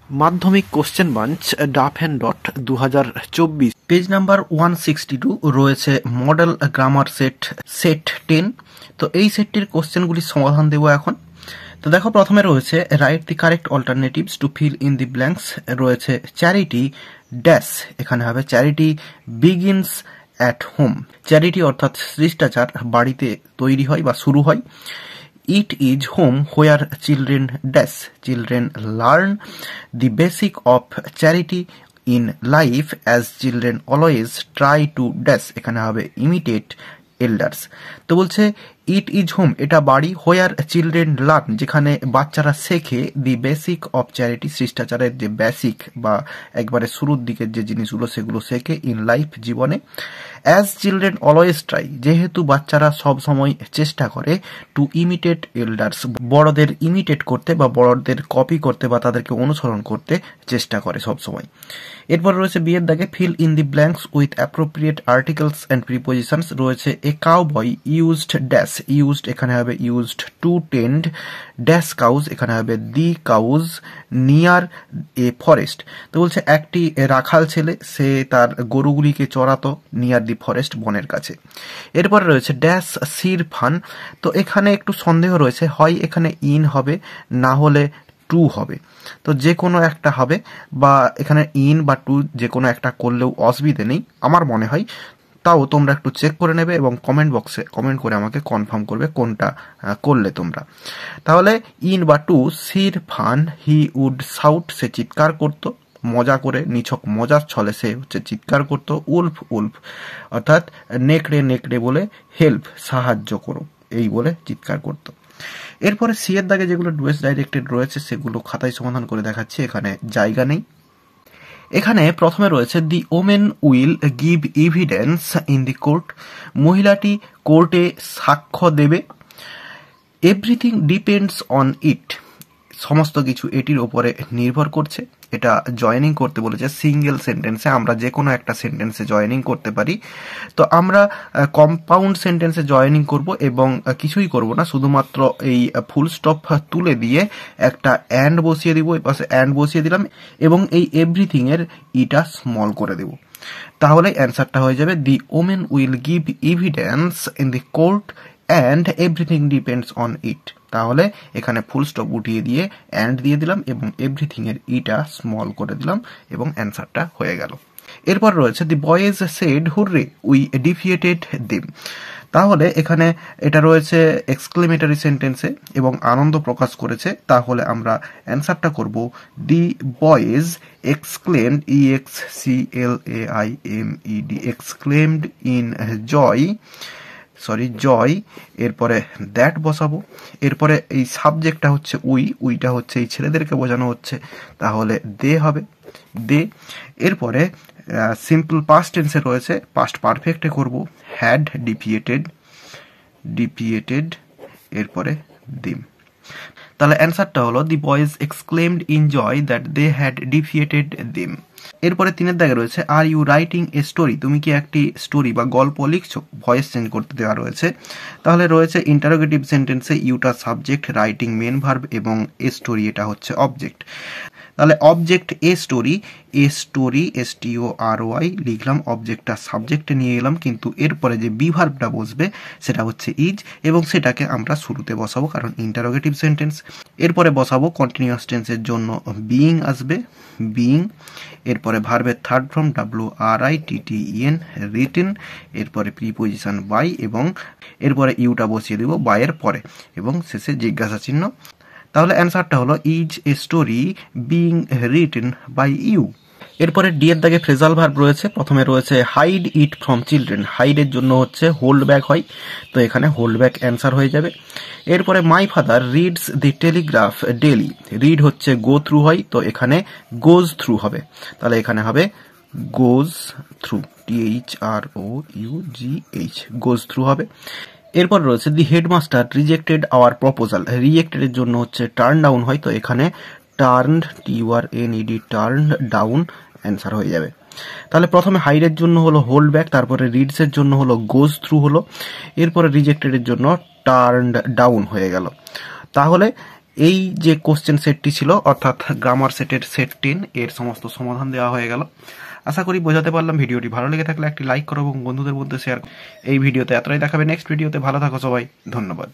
মাধ্যমিক question bank ডাফ and dot 2024 page number 162 রয়েছে মডেল গ্রামার সেট 10। তো এই সেটটির কোশ্চেনগুলির সমাধান দেব এখন। তো দেখো, প্রথমে রয়েছে write the correct alternatives to feel in the blanks. রয়েছে চ্যারিটি ড্যাশ, এখানে হবে charity begins at home. Charity অর্থাৎ শিষ্টাচার বাড়িতে তৈরি হয় বা শুরু হয়। It is home where children dash. Children learn the basic of charity in life as children always try to dash. এখানে হবে imitate elders। তো বলছে ইট ইজ হোম, এটা বাড়ি, হোয়ার চিলড্রেন লার্ন, যেখানে বাচ্চারা শেখে, দি বেসিক অফ চ্যারিটি, শিষ্টাচারের যে বেসিক বা একবারে শুরুর দিকের যে জিনিসগুলো সেগুলো শেখে, ইন লাইফ, জীবনে। অ্যাজ চিলড্রেন অলওয়েজ ট্রাই, যেহেতু বাচ্চারা সব সময় চেষ্টা করে, টু ইমিটেট এল্ডার্স, বড়দের ইমিটেট করতে বা বড়দের কপি করতে বা তাদেরকে অনুসরণ করতে চেষ্টা করে সব সময়। এরপর রয়েছে বিয়ের দাগে fill in the blanks with appropriate articles and prepositions. রয়েছে a cowboy used dash, used এখানে হবে used to tend dash cows, এখানে হবে the cows near a forest. তো বলছে একটি রাখাল ছেলে, সে তার গরুগুলিকে চড়াতো নিয়ার দি ফরেস্ট, বনের কাছে। এরপরে রয়েছে ড্যাশ সির ফান। তো এখানে একটু সন্দেহ রয়েছে, হয় এখানে ইন হবে না হলে টু হবে। তো যে কোনো একটা হবে, বা এখানে ইন বা টু যে কোনো একটা করলেও অসুবিধে নেই আমার মনে হয়। তাও তোমরা একটু চেক করে নেবে এবং কমেন্ট বক্সে কমেন্ট করে আমাকে কনফার্ম করবে কোনটা করলে তোমরা। তাহলে ইন বা টু, সির ফান হি উড সাউট, সে চিৎকার করতো, মজা করে, নিছক মজার ছলে সে হচ্ছে চিৎকার করতো। উল্ফ উল্ফ অর্থাৎ নেকড়ে নেকড়ে বলে হেল্প, সাহায্য করো, এই বলে চিৎকার করতো। এরপরে সি এর দাগে যেগুলো ডুয়েস ডাইরেক্টেড রয়েছে সেগুলো খাতায় সমাধান করে দেখাচ্ছি, এখানে জায়গা নেই। এখানে প্রথমে রয়েছে the woman will give evidence in the court, মহিলাটি কোর্টে সাক্ষ্য দেবে। এভরিথিং ডিপেন্ডস অন ইট, সমস্ত কিছু এটির ওপরে নির্ভর করছে। এটা জয়েনিং করতে বলেছে সিঙ্গেল সেন্টেন্সে, আমরা যে কোনো একটা সেন্টেন্সে জয়েনিং করতে পারি। তো আমরা কম্পাউন্ড সেন্টেন্সে জয়েনিং করব এবং কিছুই করব না, শুধুমাত্র এই ফুল স্টপ তুলে দিয়ে একটা অ্যান্ড বসিয়ে দিব, এই পাশে অ্যান্ড বসিয়ে দিলাম এবং এই এভরিথিং এর ইটা স্মল করে দেব। তাহলে অ্যান্সারটা হয়ে যাবে the woman will give evidence in the court and everything depends on it. তাহলে এখানে ফুল স্টপ উঠিয়ে দিয়ে অ্যান্ড দিয়ে দিলাম এবং এভরিথিং এর ইটা স্মল করে দিলাম এবং অ্যান্সারটা হয়ে গেল। এরপর রয়েছে the boys said hurray we defeated them. তাহলে এখানে এটা রয়েছে এক্সক্লেমেটরি সেন্টেন্সে এবং আনন্দ প্রকাশ করেছে। তাহলে আমরা অ্যান্সারটা করব the boys exclaimed, EXCLAIMED, exclaimed in joy. এরপরে দ্যাট বসাবো। এরপরে এই সাবজেক্টটা হচ্ছে উইটা হচ্ছে এই ছেলেদেরকে বোঝানো হচ্ছে, তাহলে দে হবে দে। এরপরে সিম্পল পাস্ট টেন্সে রয়েছে, পাস্ট পারফেক্টে করব হ্যাড ডিপিয়েটেড এরপরে দিম। তাহলে অ্যান্সারটা হলো the boys exclaimed in joy that they had defeated them. এরপরে 3 এর দাগে রয়েছে are you writing a story, তুমি কি একটি স্টোরি বা গল্প লিখছো, ভয়েস চেঞ্জ করতে দেওয়া রয়েছে। তাহলে রয়েছে ইন্টারোগেটিভ সেন্টেন্সে ইউটা সাবজেক্ট, রাইটিং মেন ভার্ব এবং এ স্টোরি এটা হচ্ছে অবজেক্ট। তাহলে অবজেক্ট এ স্টোরি STORY লিখলাম, অবজেক্টটা সাবজেক্টে নিয়ে এলাম, কিন্তু এরপরে যে বি ভার্বটা বসবে সেটা হচ্ছে ইজ এবং সেটাকে আমরা শুরুতে বসাবো কারণ ইন্টারোগেটিভ সেন্টেন্স। এরপরে বসাবো কন্টিনিউয়াস টেন্সের জন্য বিইং আসবে, বিইং। এরপরে ভার্বের থার্ড ফর্ম WRITTEN, রিটেন। এরপরে প্রিপোজিশন বাই এবং এরপরে ইউটা বসিয়ে দেবো বাইয়ের পরে এবং শেষে জিজ্ঞাসা চিহ্ন। তাহলে অ্যান্সারটা হলো is a story being written by you. এরপরে ডি এর দাগে ফ্রেজাল ভার্ব রয়েছে। প্রথমে রয়েছে হাইড ইট ফ্রম চিলড্রেন, হাইডের জন্য হচ্ছে হোল্ড ব্যাক হয়, তো এখানে হোল্ড ব্যাক অ্যান্সার হয়ে যাবে। এরপরে my father reads the Telegraph daily, read হচ্ছে গো থ্রু হয়, তো এখানে গোজ থ্রু হবে, তাহলে এখানে হবে goes through, THROUGH, goes through হবে। এরপর রয়েছে the headmaster rejected our proposal, রিজেক্টেডের জন্য হচ্ছে টার্ন ডাউন হয়, তো এখানে turned, TURNED, turned down answer হয়ে যাবে। তাহলে প্রথমে হাইডের জন্য হলো হোল্ড ব্যাক, তারপরে রিডসের জন্য হলো গোজ থ্রু হলো, এরপরে রিজেক্টেডের জন্য টার্নড ডাউন হয়ে গেল। তাহলে এই যে কোশ্চেন সেটটি ছিল অর্থাৎ গ্রামার সেটের সেট 10 এর সমস্ত সমাধান দেওয়া হয়ে গেল। আশা করি বোঝাতে পারলাম। ভিডিওটি ভালো লেগে থাকলে একটি লাইক করো এবং বন্ধুদের মধ্যে শেয়ার। এই ভিডিওতে এতটাই, দেখাবে নেক্সট ভিডিওতে। ভালো থাকো সবাই, ধন্যবাদ।